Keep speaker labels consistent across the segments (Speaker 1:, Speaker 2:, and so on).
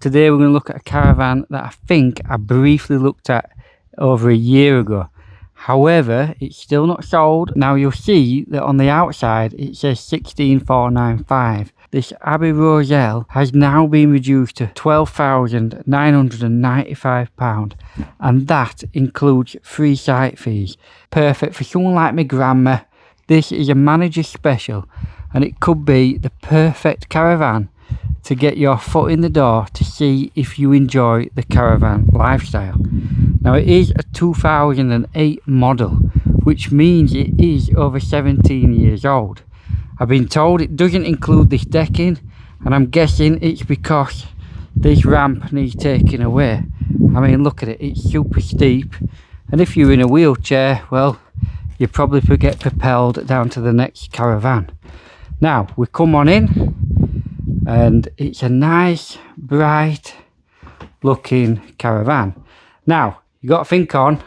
Speaker 1: Today we're going to look at a caravan that I think I briefly looked at over a year ago. However, it's still not sold. Now you'll see that on the outside it says 16,495. This Abi Roselle has now been reduced to £12,995, and that includes 3 site fees. Perfect for someone like my grandma. This is a manager special, and it could be the perfect caravan to get your foot in the door to see if you enjoy the caravan lifestyle. Now it is a 2008 model, which means it is over 17 years old. I've been told it doesn't include this decking, and I'm guessing it's because this ramp needs taking away. I mean, look at it, it's super steep, and if you're in a wheelchair, well, you probably get propelled down to the next caravan. Now we come on in, and it's a nice bright looking caravan. Now you got to think on,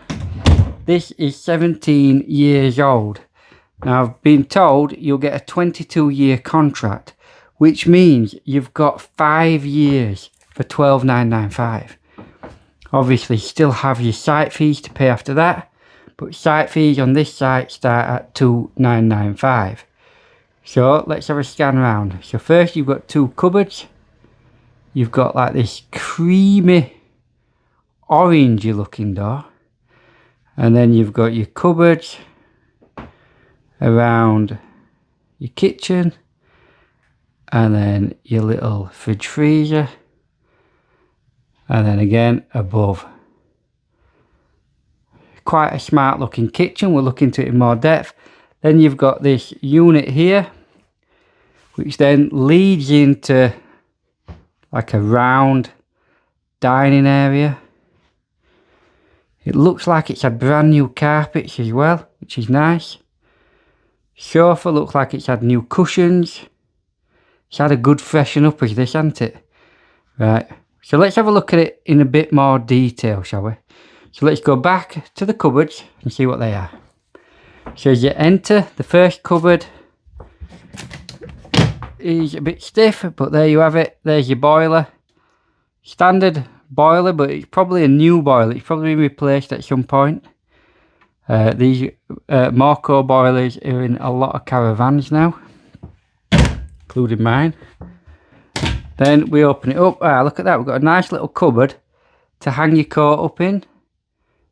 Speaker 1: this is 17 years old. Now I've been told you'll get a 22-year contract, which means you've got 5 years for £12,995. Obviously still have your site fees to pay after that, but site fees on this site start at £2,995. So let's have a scan around. So first you've got 2 cupboards. You've got like this creamy orangey looking door, and then you've got your cupboards around your kitchen, and then your little fridge freezer, and then again above. Quite a smart looking kitchen. We'll look into it in more depth. Then you've got this unit here, which then leads into like a round dining area. It looks like it's had brand new carpets as well, which is nice. Sofa looks like it's had new cushions. It's had a good freshen up as this, hasn't it? Right, so let's have a look at it in a bit more detail, shall we? So let's go back to the cupboards and see what they are. So as you enter, the first cupboard is a bit stiff, but there you have it. There's your boiler. Standard boiler, but it's probably a new boiler. It's probably been replaced at some point. These Morco boilers are in a lot of caravans now, including mine. Then we open it up. Look at that. We've got a nice little cupboard to hang your coat up in.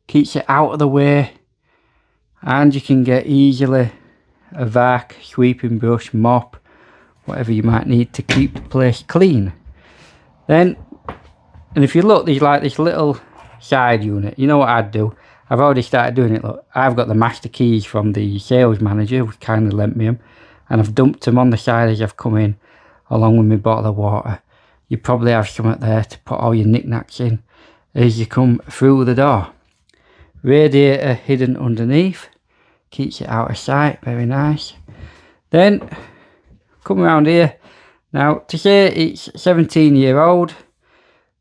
Speaker 1: Keeps it out of the way. And you can get easily a vac, sweeping brush, mop, whatever you might need to keep the place clean. Then, and if you look, there's like this little side unit. You know what I'd do? I've already started doing it. Look, I've got the master keys from the sales manager, who kindly lent me them, and I've dumped them on the side as I've come in, along with my bottle of water. You probably have something there to put all your knickknacks in as you come through the door. Radiator hidden underneath, keeps it out of sight, very nice. Then come around here. Now to say it's 17-year-old,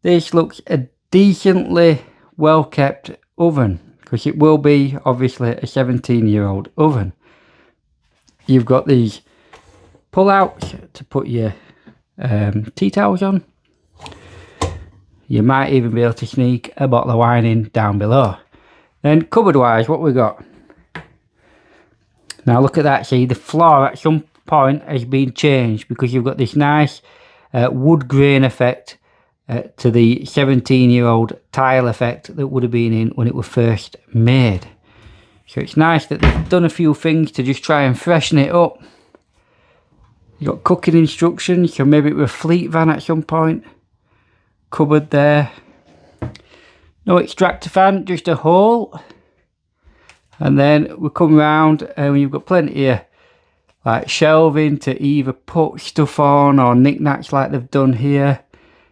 Speaker 1: this looks a decently well kept oven, because it will be obviously a 17-year-old oven. You've got these pull outs to put your tea towels on. You might even be able to sneak a bottle of wine in down below. Then cupboard wise, what we got? Now look at that. See, the floor at some point has been changed, because you've got this nice wood grain effect to the 17-year-old tile effect that would have been in when it was first made. So it's nice that they've done a few things to just try and freshen it up. You've got cooking instructions, so maybe it was a fleet van at some point. Cupboard there. No extractor fan, just a hole. And then we come round and you've got plenty of like shelving to either put stuff on or knickknacks like they've done here.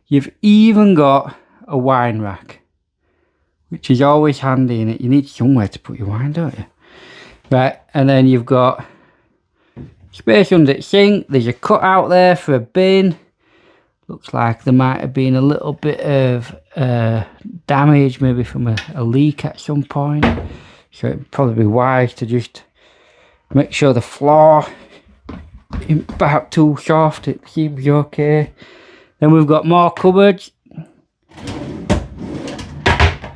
Speaker 1: You've even got a wine rack, which is always handy in it. You need somewhere to put your wine, don't you? Right, and then you've got space under the sink. There's a cutout there for a bin. Looks like there might have been a little bit of damage, maybe from a leak at some point. So it'd probably be wise to just make sure the floor isn't about too soft. It seems okay. Then we've got more cupboards.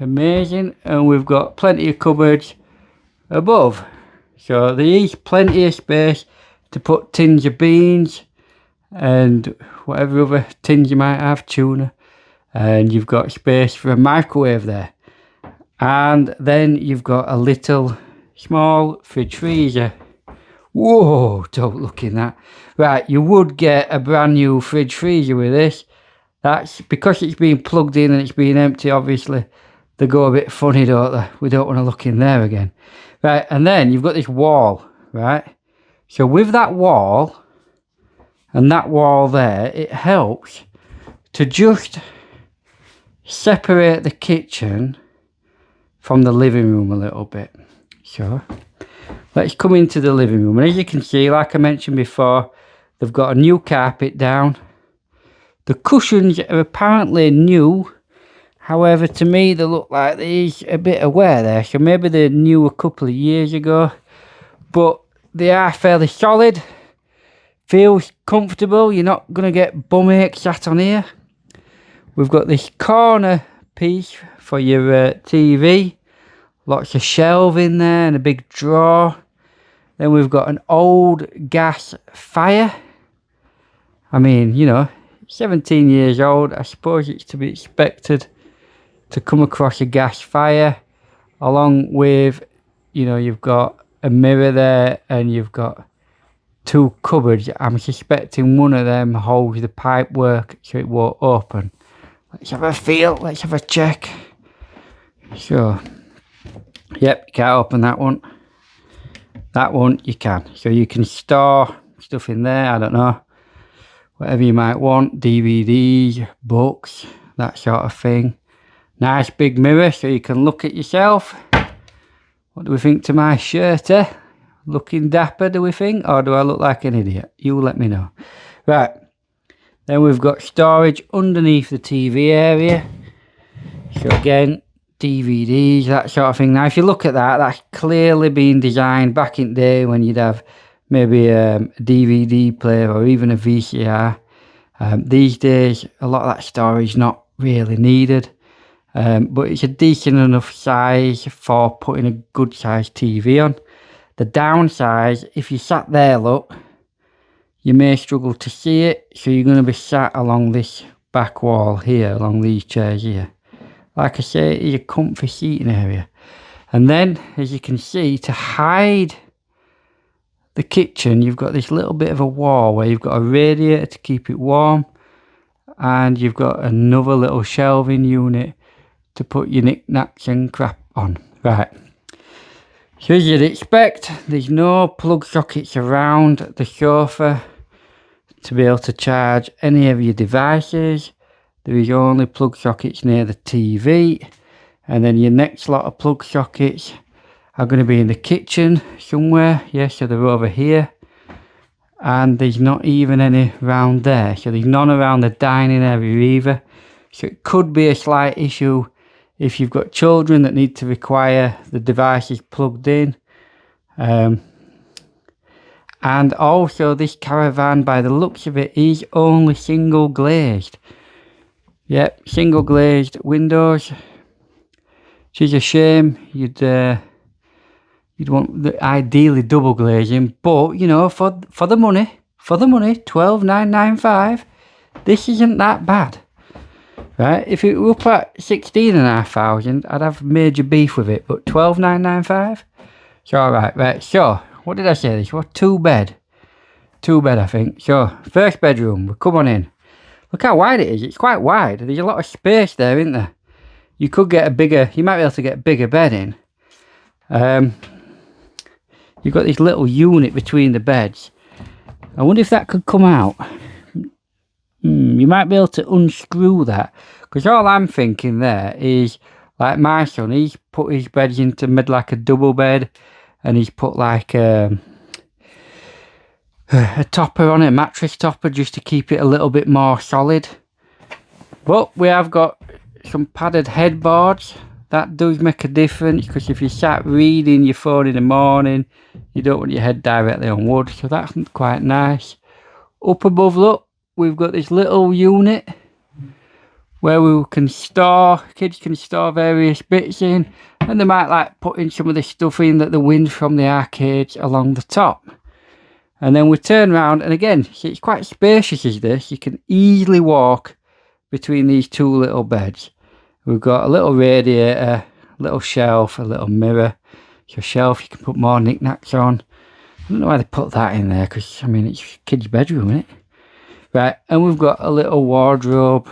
Speaker 1: amazing. And we've got plenty of cupboards above. So there is plenty of space to put tins of beans and whatever other tins you might have, tuna. And you've got space for a microwave there. And then you've got a little small fridge freezer. Whoa, don't look in that. Right, you would get a brand new fridge freezer with this. That's because it's been plugged in and it's been empty, obviously. They go a bit funny, don't they? We don't want to look in there again. Right, and then you've got this wall, right? So with that wall and that wall there, it helps to just separate the kitchen from the living room a little bit. So let's come into the living room. And as you can see, like I mentioned before, they've got a new carpet down. The cushions are apparently new. However, to me, they look like there's a bit of wear there. So maybe they're new a couple of years ago. But they are fairly solid. Feels comfortable. You're not going to get bum ache sat on here. We've got this corner piece for your TV. Lots of shelving there and a big drawer. Then we've got an old gas fire. I mean, you know, 17 years old. I suppose it's to be expected to come across a gas fire. Along with, you know, you've got a mirror there and you've got two cupboards. I'm suspecting one of them holds the pipe work so it won't open. Let's have a feel. Let's have a check. Sure. Yep, you can't open that one. That one you can. So you can store stuff in there, I don't know. Whatever you might want. DVDs, books, that sort of thing. Nice big mirror so you can look at yourself. What do we think to my shirt, eh? Looking dapper, do we think? Or do I look like an idiot? You let me know. Right. Then we've got storage underneath the TV area. So again, DVDs, that sort of thing. Now, if you look at that, that's clearly been designed back in the day when you'd have maybe a DVD player or even a VCR. These days, a lot of that storage is not really needed. But it's a decent enough size for putting a good sized TV on. The downside, if you sat there, look, you may struggle to see it. So you're going to be sat along this back wall here, along these chairs here. Like I say, it is a comfy seating area. And then, as you can see, to hide the kitchen, you've got this little bit of a wall where you've got a radiator to keep it warm. And you've got another little shelving unit to put your knickknacks and crap on. Right. So as you'd expect, there's no plug sockets around the sofa to be able to charge any of your devices. There is only plug sockets near the TV. And then your next lot of plug sockets are going to be in the kitchen somewhere. Yes, so they're over here. And there's not even any around there. So there's none around the dining area either. So it could be a slight issue if you've got children that need to require the devices plugged in. And also this Caravan, by the looks of it, is only single glazed. Yep, single glazed windows. Which is a shame. You'd want ideally double glazing, but you know, for the money, $12,995, this isn't that bad. Right, if it were up at 16,500, I'd have major beef with it, but 12,995, it's alright. Right, so what did I say this was? Two bed, I think. So first bedroom, we come on in. Look how wide it is. It's quite wide. There's a lot of space there, isn't there? You could get a bigger, you might be able to get a bigger bed in. You've got this little unit between the beds. I wonder if that could come out. You might be able to unscrew that, because all I'm thinking there is, like my son, he's put his beds into made like a double bed, and he's put like a topper on it, a mattress topper, just to keep it a little bit more solid. But we have got some padded headboards. That does make a difference, because if you sat reading your phone in the morning, you don't want your head directly on wood, so that's quite nice. Up above, look, we've got this little unit where we can store, kids can store various bits in, and they might like putting some of the stuff in that the wind from the arcades along the top. And then we turn around, and again, it's quite spacious as this. You can easily walk between these two little beds. We've got a little radiator, a little shelf, a little mirror. Your shelf, you can put more knickknacks on. I don't know why they put that in there, because I mean it's kids' bedroom, isn't it? Right, and we've got a little wardrobe,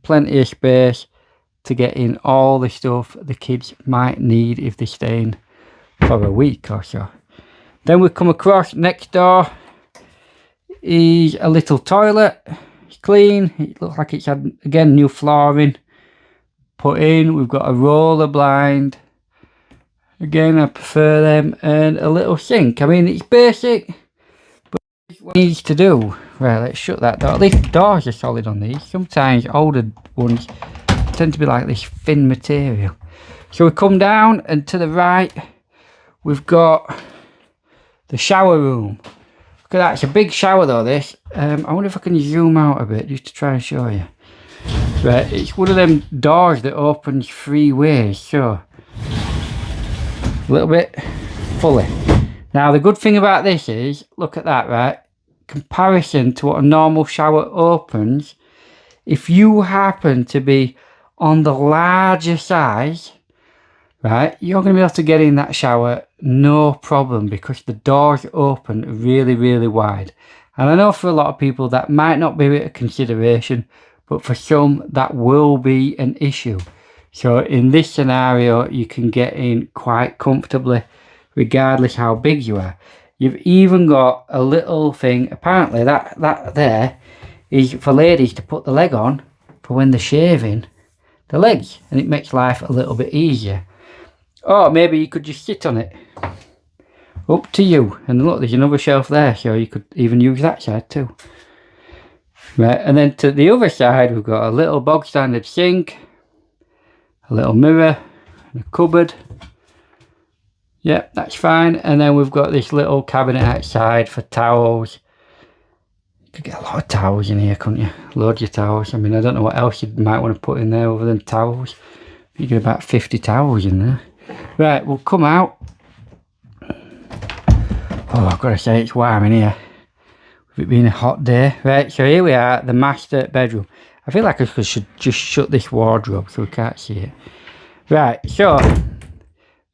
Speaker 1: plenty of space to get in all the stuff the kids might need if they're staying for a week or so. Then we come across next door is a little toilet. It's clean. It looks like it's had, again, new flooring put in. We've got a roller blind. Again, I prefer them. And a little sink. I mean, it's basic, but what it needs to do. Right, let's shut that door. These doors are solid on these. Sometimes older ones tend to be like this thin material. So we come down, and to the right, we've got the shower room. Look at that, it's a big shower though, this. I wonder if I can zoom out a bit just to try and show you. Right, it's one of them doors that opens 3 ways, so a little bit fully. Now the good thing about this is, look at that, right? Comparison to what a normal shower opens, if you happen to be on the larger size, right, you're going to be able to get in that shower no problem, because the doors open really, really wide. And I know for a lot of people that might not be a consideration, but for some that will be an issue. So in this scenario, you can get in quite comfortably regardless how big you are. You've even got a little thing, apparently that there is for ladies to put the leg on for when they're shaving the legs, and it makes life a little bit easier. Or maybe you could just sit on it. Up to you. And look, there's another shelf there, so you could even use that side too. Right, and then to the other side, we've got a little bog standard sink, a little mirror, and a cupboard. Yep, that's fine. And then we've got this little cabinet outside for towels. You could get a lot of towels in here, couldn't you? Loads of towels. I mean, I don't know what else you might want to put in there other than towels. You get about 50 towels in there. Right, we'll come out. Oh, I've got to say it's warm in here. With it being a hot day. Right, so here we are, the master bedroom. I feel like I should just shut this wardrobe so we can't see it. Right, so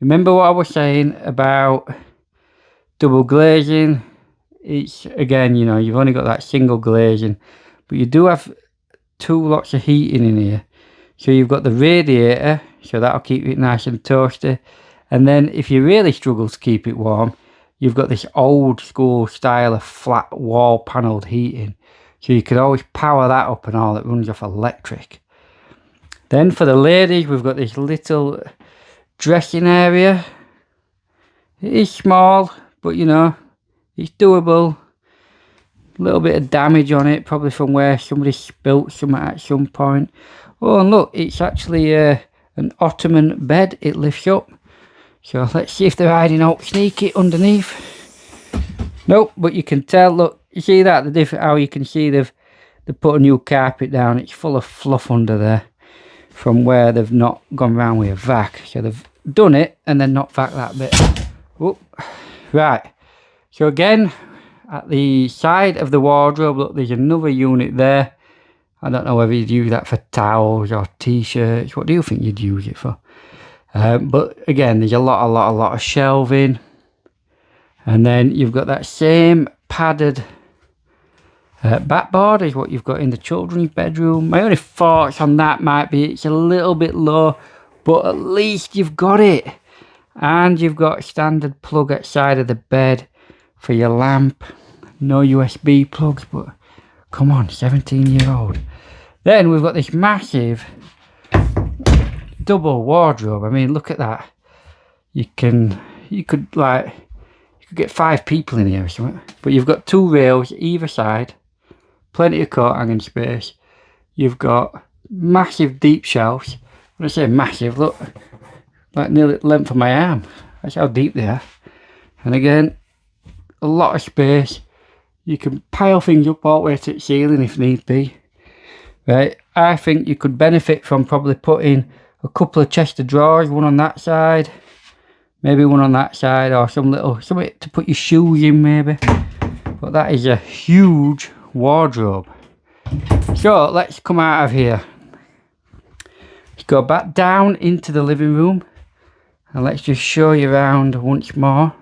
Speaker 1: remember what I was saying about double glazing? It's, again, you know, you've only got that single glazing, but you do have 2 lots of heating in here. So you've got the radiator, so that'll keep it nice and toasty. And then if you really struggle to keep it warm, you've got this old school style of flat wall panelled heating. So you can always power that up and all, it runs off electric. Then for the ladies, we've got this little dressing area. It is small, but you know, it's doable. A little bit of damage on it, probably from where somebody spilt something at some point. Oh, and look, it's actually an Ottoman bed. It lifts up. So let's see if they're hiding out sneaky underneath. Nope, but you can tell, look, you see that? The different, how you can see they've put a new carpet down. It's full of fluff under there from where they've not gone round with a vac. So they've done it and then not vac that bit. Whoop. Right. So again, at the side of the wardrobe, look, there's another unit there. I don't know whether you'd use that for towels or t-shirts. What do you think you'd use it for? But again, there's a lot of shelving. And then you've got that same padded backboard is what you've got in the children's bedroom. My only thoughts on that might be it's a little bit low, but at least you've got it. And you've got a standard plug outside of the bed for your lamp. No USB plugs, but come on, 17-year-old. Then we've got this massive double wardrobe. I mean, look at that. You could get 5 people in here or something. But you've got 2 rails either side, plenty of coat hanging space. You've got massive deep shelves. When I say massive, look, like nearly the length of my arm. That's how deep they are. And again, a lot of space. You can pile things up all the way to the ceiling if need be. right? I think you could benefit from probably putting a couple of chest of drawers, one on that side, maybe one on that side, or something to put your shoes in maybe. But that is a huge wardrobe. So let's come out of here. Let's go back down into the living room and let's just show you around once more.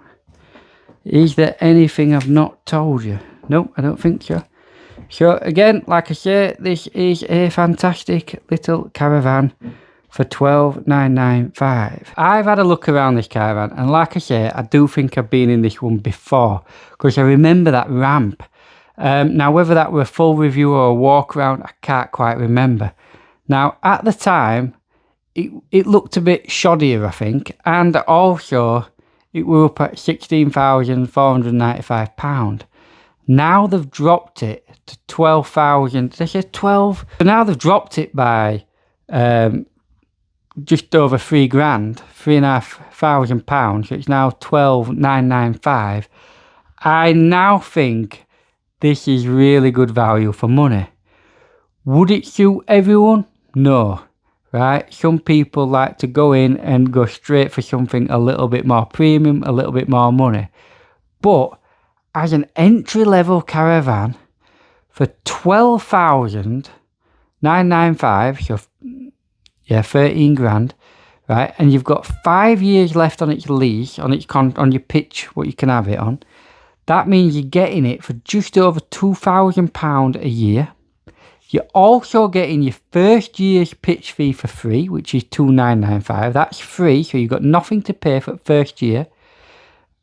Speaker 1: Is there anything I've not told you? Nope, I don't think so. So again, like I say, this is a fantastic little caravan for $12,995. I've had a look around this caravan, and like I say, I do think I've been in this one before, because I remember that ramp. Now whether that were a full review or a walk around, I can't quite remember. Now at the time, it looked a bit shoddier, I think, and also it were up at £16,495. Now they've dropped it to 12,000. Did I say 12? So now they've dropped it by just over £3,000, £3,500. So it's now 12,995. I now think this is really good value for money. Would it suit everyone? No. Right? Some people like to go in and go straight for something a little bit more premium, a little bit more money. But as an entry-level caravan for 12,995, so yeah, 13 grand, right? And you've got 5 years left on its lease, on your pitch, what you can have it on. That means you're getting it for just over £2,000 a year. You're also getting your first year's pitch fee for free, which is $2,995. That's free, so you've got nothing to pay for the first year,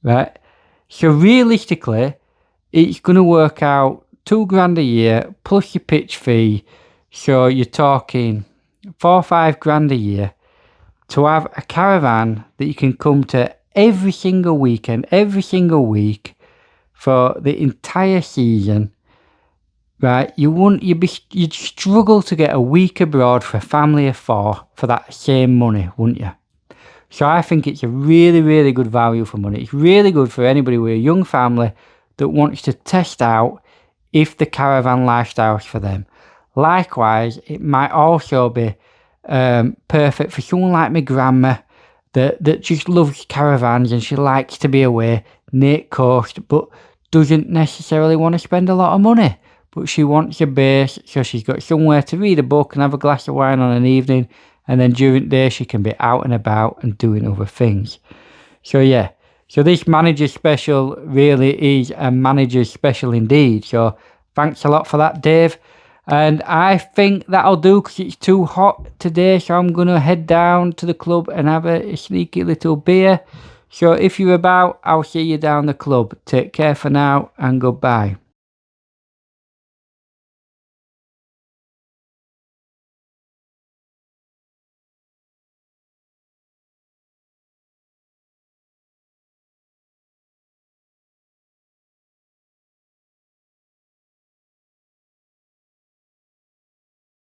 Speaker 1: right? So realistically, it's going to work out £2,000 a year plus your pitch fee. So you're talking $4 or $5 a year to have a caravan that you can come to every single weekend, every single week for the entire season. Right, you'd struggle to get a week abroad for a family of 4 for that same money, wouldn't you? So I think it's a really, really good value for money. It's really good for anybody with a young family that wants to test out if the caravan lifestyle is for them. Likewise, it might also be perfect for someone like my grandma that just loves caravans and she likes to be away, Nate Coast, but doesn't necessarily want to spend a lot of money. But she wants a base, so she's got somewhere to read a book and have a glass of wine on an evening, and then during the day she can be out and about and doing other things. So yeah, so this manager's special really is a manager's special indeed. So thanks a lot for that, Dave. And I think that'll do because it's too hot today, so I'm going to head down to the club and have a sneaky little beer. So if you're about, I'll see you down the club. Take care for now and goodbye.